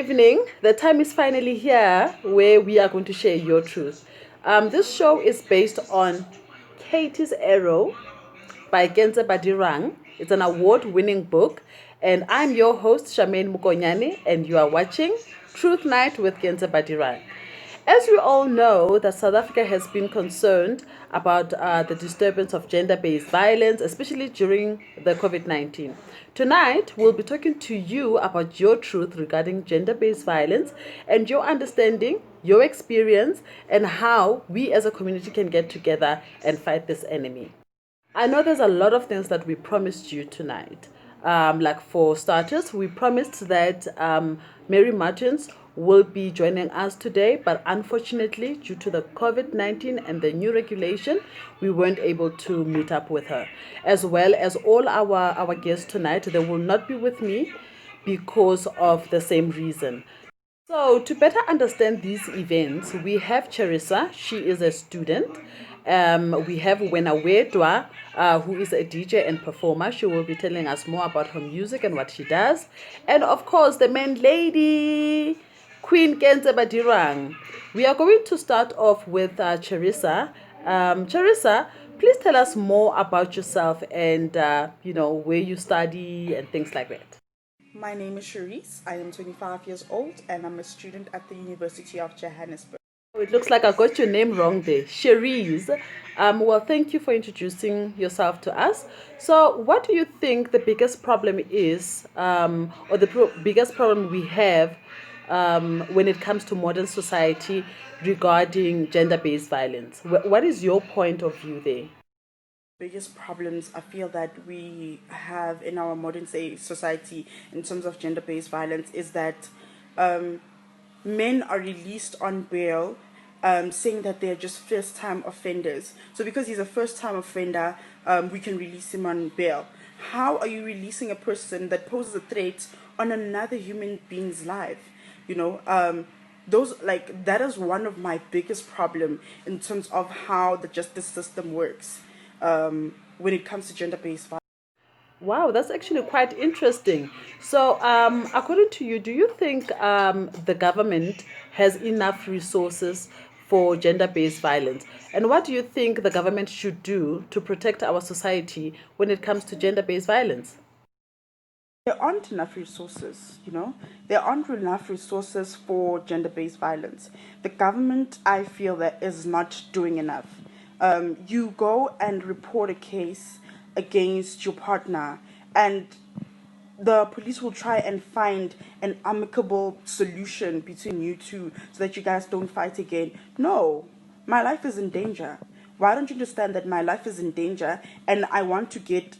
evening. The time is finally here where we are going to share your truth. This show is based on Katie's Arrow by Kentse Badirwang. It's an award-winning book. And I'm your host, Charmaine Mukonyane, and you are watching Truth Night with Kentse Badirwang. As we all know, that South Africa has been concerned about the disturbance of gender-based violence, especially during the COVID-19. Tonight, we'll be talking to you about your truth regarding gender-based violence and your understanding, your experience, and how we as a community can get together and fight this enemy. I know there's a lot of things that we promised you tonight. Like for starters, we promised that Mary Martins will be joining us today, but unfortunately, due to the COVID-19 and the new regulation, we weren't able to meet up with her. As well as all our guests tonight, they will not be with me because of the same reason. So to better understand these events, we have Charissa. She is a student. We have Wenawedwa, who is a DJ and performer. She will be telling us more about her music and what she does. And of course, the main lady, Queen Kentse Badirwang. We are going to start off with Charissa. Charissa, please tell us more about yourself and, where you study and things like that. My name is Cherise. I am 25 years old and I'm a student at the University of Johannesburg. It looks like I got your name wrong there. Cherise. Well, thank you for introducing yourself to us. So what do you think the biggest problem is, or the biggest problem we have when it comes to modern society regarding gender-based violence? What is your point of view there? Biggest problems I feel that we have in our modern day society in terms of gender-based violence is that men are released on bail saying that they're just first-time offenders. So because he's a first-time offender, we can release him on bail. How are you releasing a person that poses a threat on another human being's life? That is one of my biggest problem in terms of how the justice system works when it comes to gender-based violence. Wow, that's actually quite interesting. So, according to you, do you think the government has enough resources for gender-based violence? And what do you think the government should do to protect our society when it comes to gender-based violence? There aren't enough resources, There aren't enough resources for gender-based violence. The government, I feel, that is not doing enough. You go and report a case against your partner and the police will try and find an amicable solution between you two so that you guys don't fight again. No, my life is in danger. Why don't you understand that my life is in danger and I want to get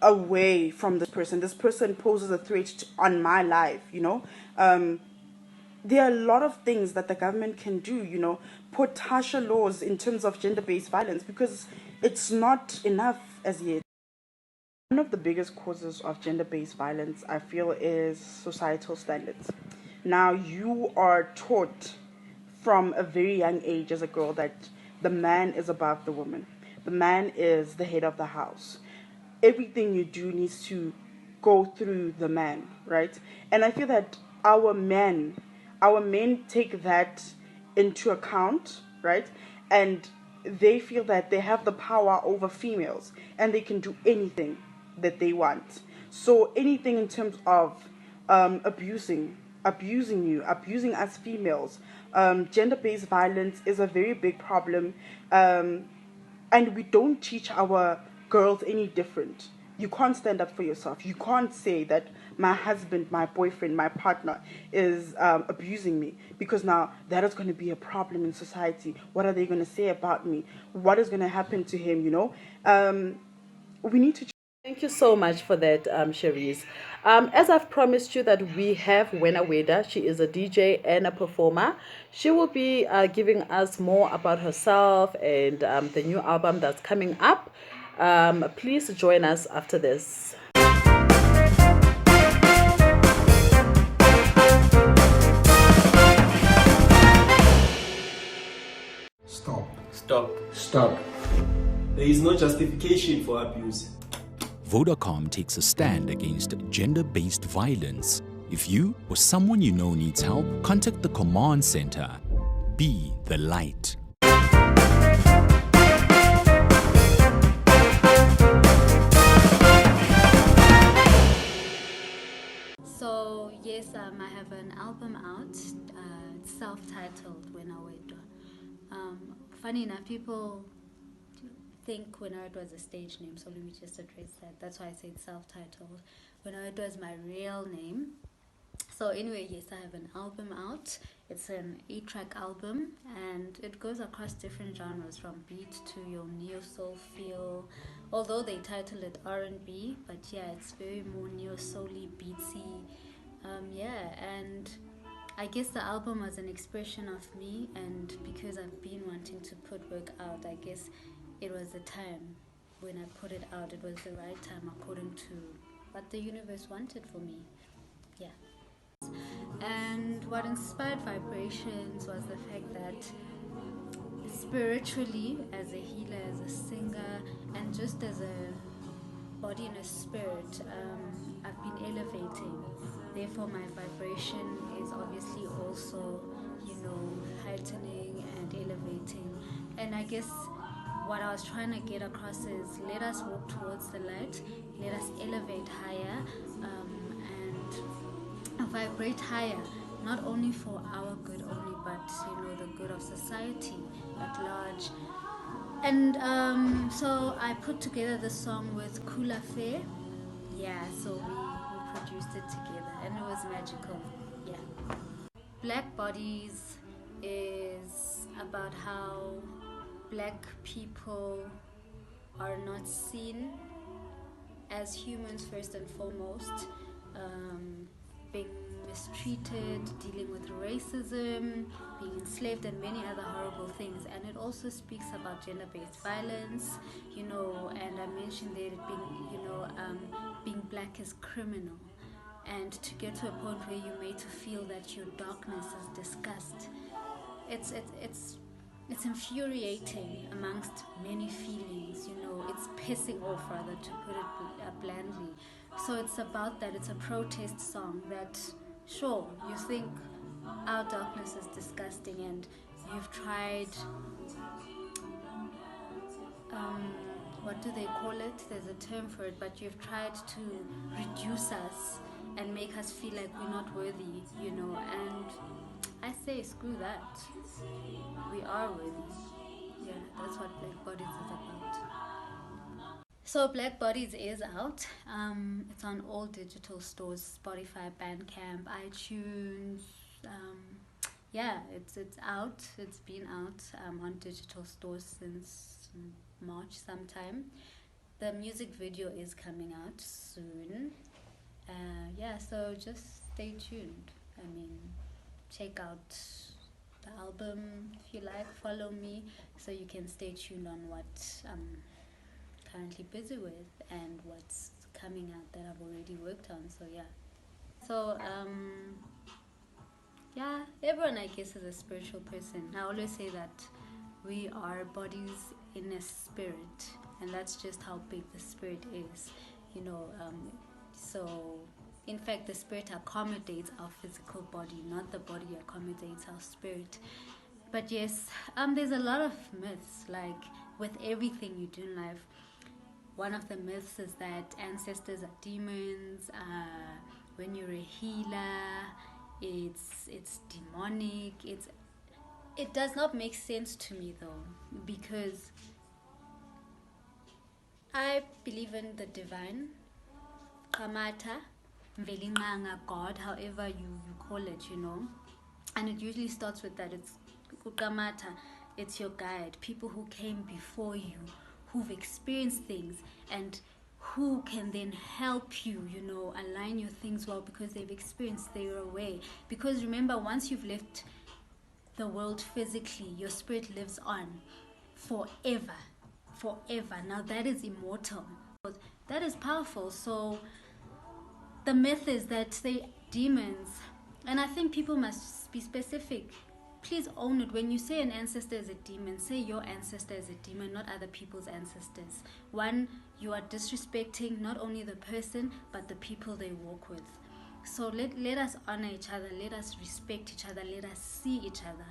away from this person? This person poses a threat on my life, There are a lot of things that the government can do, put harsher laws in terms of gender-based violence because it's not enough as yet. One of the biggest causes of gender-based violence, I feel, is societal standards. Now, you are taught from a very young age as a girl that the man is above the woman. The man is the head of the house. Everything you do needs to go through the man, right? And I feel that our men take that into account, right? And they feel that they have the power over females and they can do anything that they want. So anything in terms of abusing you, abusing us females, gender-based violence is a very big problem. And we don't teach our girls any different. You can't stand up for yourself. You can't say that my husband, my boyfriend, my partner is abusing me because now that is going to be a problem in society. What are they going to say about me? What is going to happen to him, We need to... Thank you so much for that, Cherise. As I've promised you that we have Wenawedwa. She is a DJ and a performer. She will be giving us more about herself and the new album that's coming up. Please join us after this. Stop. There is no justification for abuse. Vodacom takes a stand against gender-based violence. If you or someone you know needs help, contact the command center. Be the light. So yes, I have an album out. It's self-titled Wenawedwa. Funny enough, people think Wenawedwa was a stage name, so let me just address that. That's why I say it's self-titled. Wenawedwa is my real name. So anyway, yes, I have an album out. It's an 8-track album, and it goes across different genres, from beat to your neo-soul feel. Although they title it R&B, but yeah, it's very more neo-soul-y, beatsy. And I guess the album was an expression of me, and because I've been wanting to put work out, I guess it was the time when I put it out. It was the right time according to what the universe wanted for me. Yeah. And what inspired Vibrations was the fact that spiritually, as a healer, as a singer, and just as a body and a spirit, I've been elevating. Therefore, my vibration is obviously also, heightening and elevating. And I guess what I was trying to get across is, let us walk towards the light, let us elevate higher, and vibrate higher, not only for our good only, but the good of society at large. And so I put together the song with Kula Fair. Yeah, so we produced it together, and it was magical. Yeah. Black Bodies is about how black people are not seen as humans first and foremost, being mistreated, dealing with racism, being enslaved, and many other horrible things. And it also speaks about gender-based violence, and I mentioned there it being, being black is criminal. And to get to a point where you're made to feel that your darkness is discussed, it's infuriating amongst many feelings, it's pissing off, rather, to put it blandly. So it's about that. It's a protest song that, sure, you think our darkness is disgusting, and you've tried, what do they call it? There's a term for it, but you've tried to reduce us and make us feel like we're not worthy, and I say, screw that. We are worthy. Yeah, that's what Black Bodies is about. So Black Bodies is out. It's on all digital stores: Spotify, Bandcamp, iTunes. It's out. It's been out on digital stores since March sometime. The music video is coming out soon. So just stay tuned. Check out the album if you like. Follow me so you can stay tuned on what I'm currently busy with and what's coming out that I've already worked on. Everyone, I guess, is a spiritual person. I always say that we are bodies in a spirit, and that's just how big the spirit is. So in fact, the spirit accommodates our physical body, not the body accommodates our spirit. But yes, there's a lot of myths, like with everything you do in life. One of the myths is that ancestors are demons. When you're a healer, it's demonic. It does not make sense to me, though, because I believe in the divine, Kamata, Mvelinqanga, God, however you call it, and it usually starts with that. It's Kamata, it's your guide, people who came before you, who've experienced things, and who can then help you, align your things well, because they've experienced their way. Because remember, once you've left the world physically, your spirit lives on forever. Now that is immortal. That is powerful. So the myth is that they demons, and I think people must be specific. Please own it. When you say an ancestor is a demon, say your ancestor is a demon, not other people's ancestors. One, you are disrespecting not only the person, but the people they walk with. So let us honor each other, let us respect each other, let us see each other,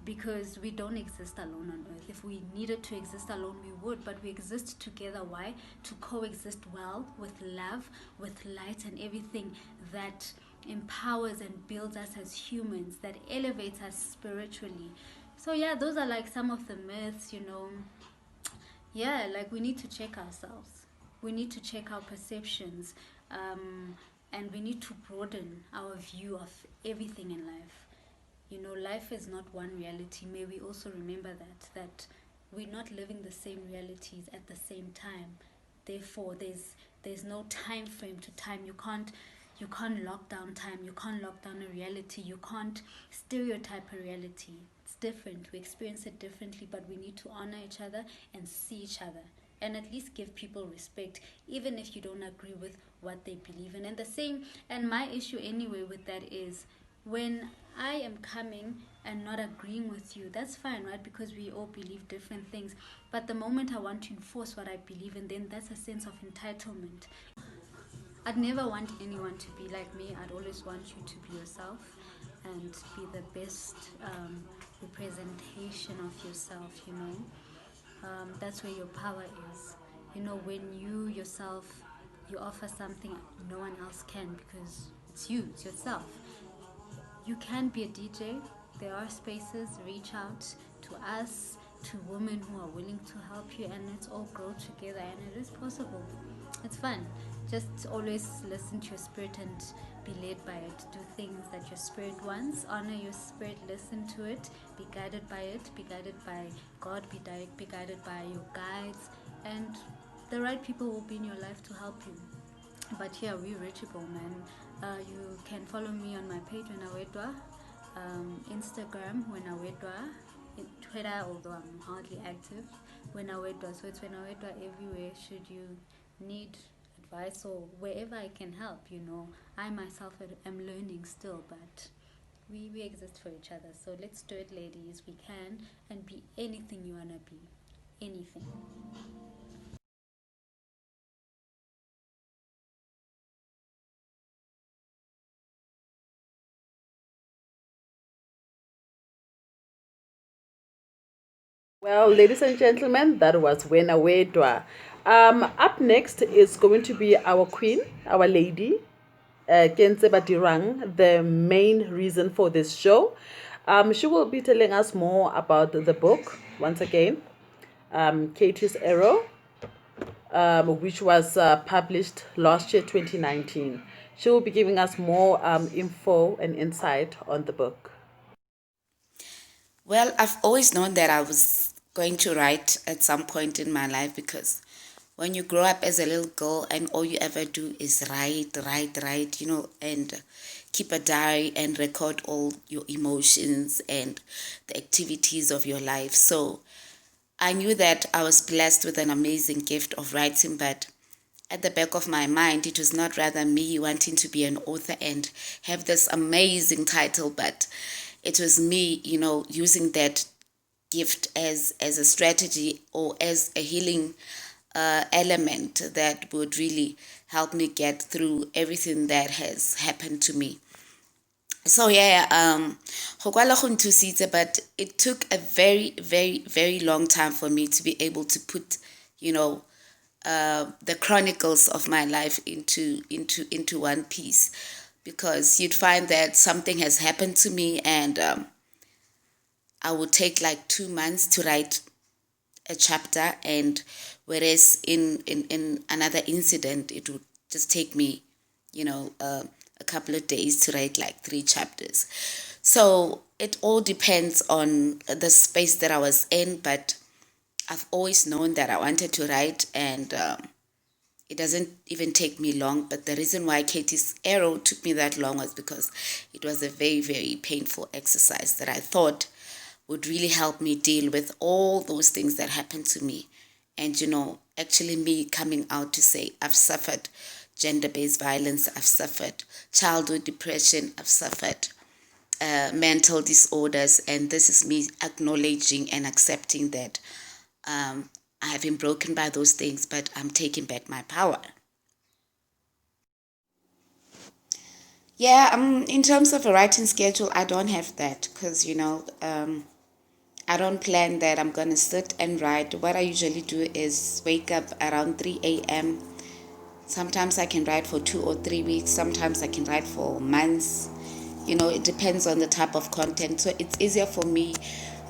because we don't exist alone on earth. If we needed to exist alone, we would, but we exist together. Why? To coexist well, with love, with light, and everything that empowers and builds us as humans, that elevates us spiritually. So yeah, those are like some of the myths, yeah, like we need to check ourselves, we need to check our perceptions, and we need to broaden our view of everything in life. Life is not one reality. May we also remember that we're not living the same realities at the same time. Therefore, there's no time frame to time. You can't lock down time. You can't lock down a reality. You can't stereotype a reality. It's different. We experience it differently, but we need to honor each other and see each other, and at least give people respect, even if you don't agree with what they believe in. And my issue anyway with that is, when I am coming and not agreeing with you, that's fine, right? Because we all believe different things. But the moment I want to enforce what I believe in, then that's a sense of entitlement. I'd never want anyone to be like me. I'd always want you to be yourself and be the best representation of yourself. That's where your power is. When you yourself, you offer something no one else can, because it's yourself. You can be a DJ. There are spaces. Reach out to us, to women who are willing to help you, and let's all grow together. And it is possible. It's fun. Just always listen to your spirit and be led by it. Do things that your spirit wants. Honor your spirit. Listen to it. Be guided by it. Be guided by God. Be guided by your guides, and the right people will be in your life to help you. But yeah, we're reachable, man. You can follow me on my page, Wenawedwa, Instagram, Wenawedwa, Twitter, although I'm hardly active, Wenawedwa. So it's Wenawedwa everywhere. Should you need advice or wherever I can help, I myself am learning still, but we exist for each other. So let's do it, ladies. We can, and be anything you wanna be, anything. Well, ladies and gentlemen, that was Wenawedwa. Up next is going to be our queen, our lady, Kentse Badirwang, the main reason for this show. She will be telling us more about the book, once again, Katie's Arrow, which was published last year, 2019. She will be giving us more info and insight on the book. Well, I've always known that I was going to write at some point in my life, because when you grow up as a little girl and all you ever do is write, and keep a diary and record all your emotions and the activities of your life. So I knew that I was blessed with an amazing gift of writing, but at the back of my mind, it was not rather me wanting to be an author and have this amazing title, but it was me, using that gift as a strategy or as a healing element that would really help me get through everything that has happened to me. So yeah, go kwala go nthusitse, but it took a very, very, very long time for me to be able to put, the chronicles of my life into one piece, because you'd find that something has happened to me, and I would take like 2 months to write a chapter, and whereas in another incident it would just take me, a couple of days to write like 3 chapters. So it all depends on the space that I was in, but I've always known that I wanted to write, and it doesn't even take me long. But the reason why Katie's Arrow took me that long was because it was a very, very painful exercise that I thought would really help me deal with all those things that happened to me. And, actually me coming out to say, I've suffered gender-based violence, I've suffered childhood depression, I've suffered mental disorders, and this is me acknowledging and accepting that I have been broken by those things, but I'm taking back my power. Yeah, in terms of a writing schedule, I don't have that because, I don't plan that I'm going to sit and write. What I usually do is wake up around 3 a.m. Sometimes I can write for 2 or 3 weeks. Sometimes I can write for months. It depends on the type of content. So it's easier for me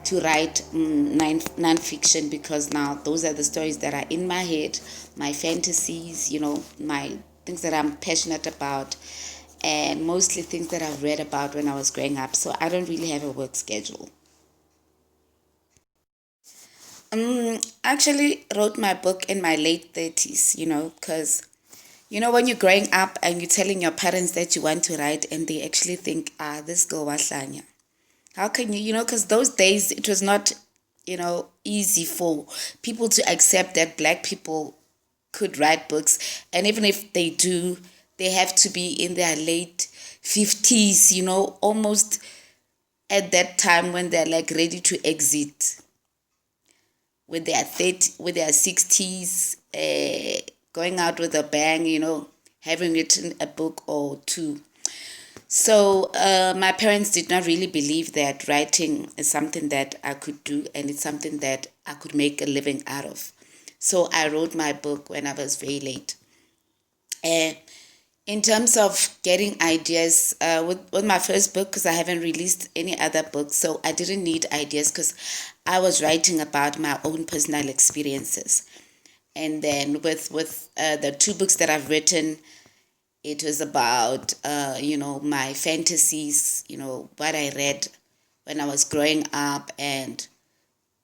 to write non-fiction because now those are the stories that are in my head, my fantasies, my things that I'm passionate about, and mostly things that I've read about when I was growing up. So I don't really have a work schedule. I actually wrote my book in my late 30s, because, when you're growing up and you're telling your parents that you want to write and they actually think, this girl wahlanya. How can you, because those days it was not, easy for people to accept that black people could write books. And even if they do, they have to be in their late 50s, almost at that time when they're like ready to exit with their 30, with their 60s, going out with a bang, having written a book or two. So my parents did not really believe that writing is something that I could do and it's something that I could make a living out of. So I wrote my book when I was very late. In terms of getting ideas, with my first book, because I haven't released any other books, so I didn't need ideas because I was writing about my own personal experiences. And then with the two books that I've written, it was about, my fantasies, what I read when I was growing up, and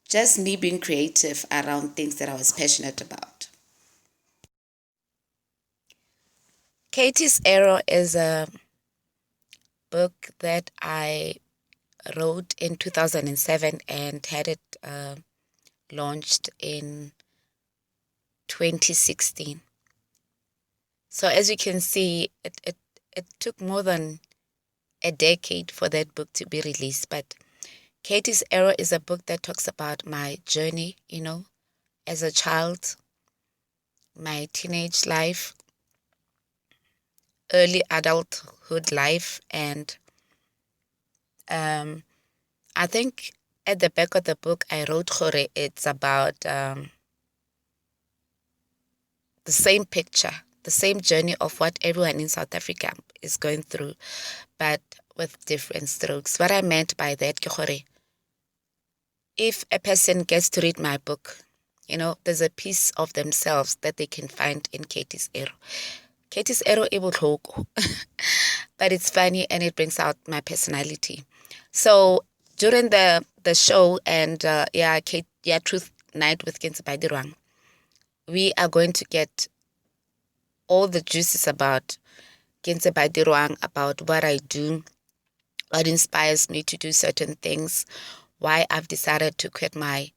just me being creative around things that I was passionate about. Katie's Arrow is a book that I wrote in 2007 and had it launched in 2016. So as you can see, it took more than a decade for that book to be released. But Katie's Arrow is a book that talks about my journey, as a child, my teenage life, early adulthood life, and I think at the back of the book I wrote Gore, it's about the same picture, the same journey of what everyone in South Africa is going through, but with different strokes. What I meant by that, Gore, if a person gets to read my book, there's a piece of themselves that they can find in Katie's Arrow. Katie's Arrow e botlhoko, but it's funny and it brings out my personality. So during the show and Truth Night with Kentse Badirwang, we are going to get all the juices about Kentse Badirwang, about what I do, what inspires me to do certain things, why I've decided to quit my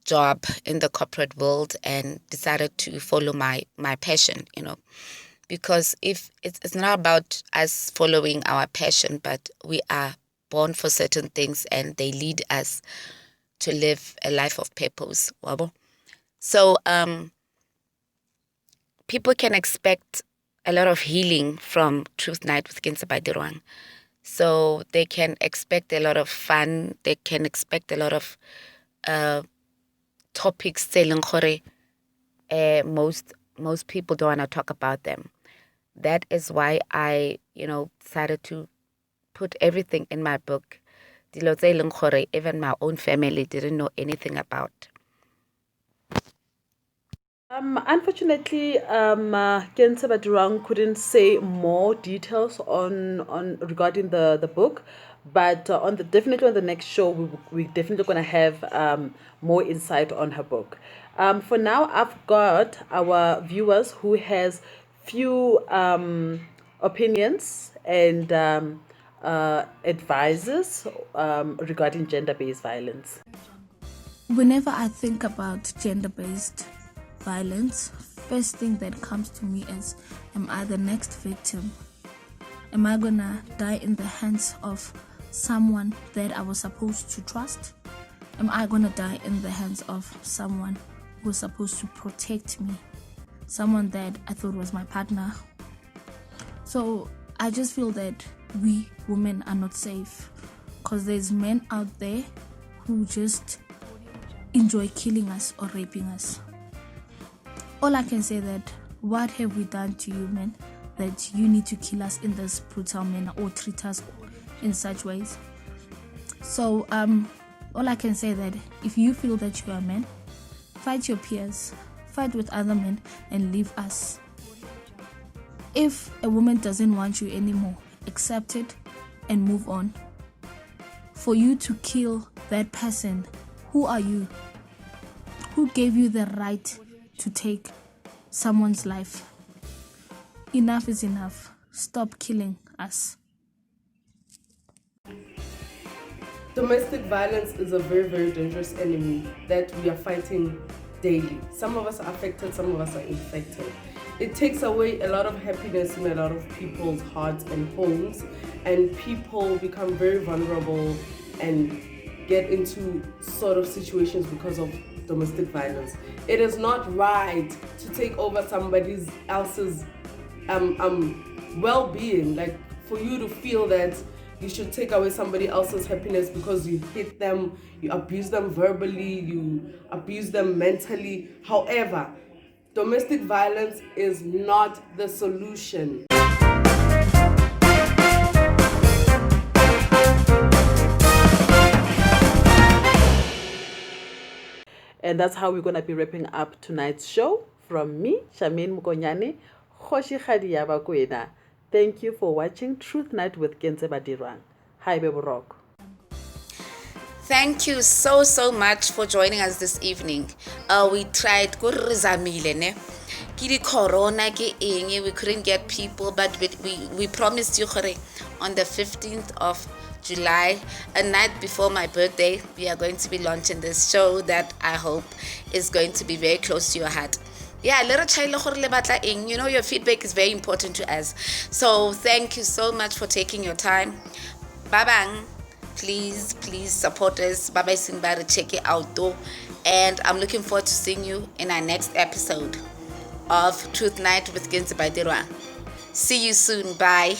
job in the corporate world and decided to follow my passion, because if it's not about us following our passion, but we are born for certain things and they lead us to live a life of purpose. So people can expect a lot of healing from Truth Night with Kentse Badirwang. So they can expect a lot of fun. They can expect a lot of topics selling gore. Most people don't want to talk about them. That is why I, decided to put everything in my book. Dilo tse eleng gore even my own family didn't know anything about. Unfortunately, Kentse Badirwang couldn't say more details on regarding the book, but definitely on the next show we definitely gonna have more insight on her book. For now, I've got our viewers who has few opinions and advices regarding gender-based violence. Whenever I think about gender-based violence, first thing that comes to me is, am I the next victim? Am I gonna die in the hands of someone that I was supposed to trust? Am I gonna die in the hands of someone who was supposed to protect me? Someone that I thought was my partner? So I just feel that we women are not safe because there's men out there who just enjoy killing us or raping us. All I can say that, what have we done to you men that you need to kill us in this brutal manner or treat us in such ways? So all I can say that if you feel that you are a man, fight your peers, fight with other men and leave us. If a woman doesn't want you anymore, accept it and move on. For you to kill that person, who are you? Who gave you the right to take someone's life? Enough is enough. Stop killing us. Domestic violence is a very, very dangerous enemy that we are fighting daily. Some of us are affected, some of us are infected. It takes away a lot of happiness in a lot of people's hearts and homes, and people become very vulnerable and get into sort of situations because of domestic violence. It is not right to take over somebody else's well-being, like for you to feel that you should take away somebody else's happiness because you hit them, you abuse them verbally, you abuse them mentally. However, domestic violence is not the solution. And that's how we're going to be wrapping up tonight's show. From me, Shamin Mukonyane, Khoshi Khadiyaba Kwena. Thank you for watching Truth Night with Kentse Badirwang. Hi, Baby Rock. Thank you so much for joining us this evening. We tried go rizamile ne. Kiri corona ke eng, we couldn't get people, but we promised you on the 15th of July, a night before my birthday, we are going to be launching this show that I hope is going to be very close to your heart. Yeah, little child, you know, your feedback is very important to us. So thank you so much for taking your time. Babang, please support us. Bye bye, Simbari, check it out though. And I'm looking forward to seeing you in our next episode of Truth Night with Kentse Badirwang. See you soon. Bye.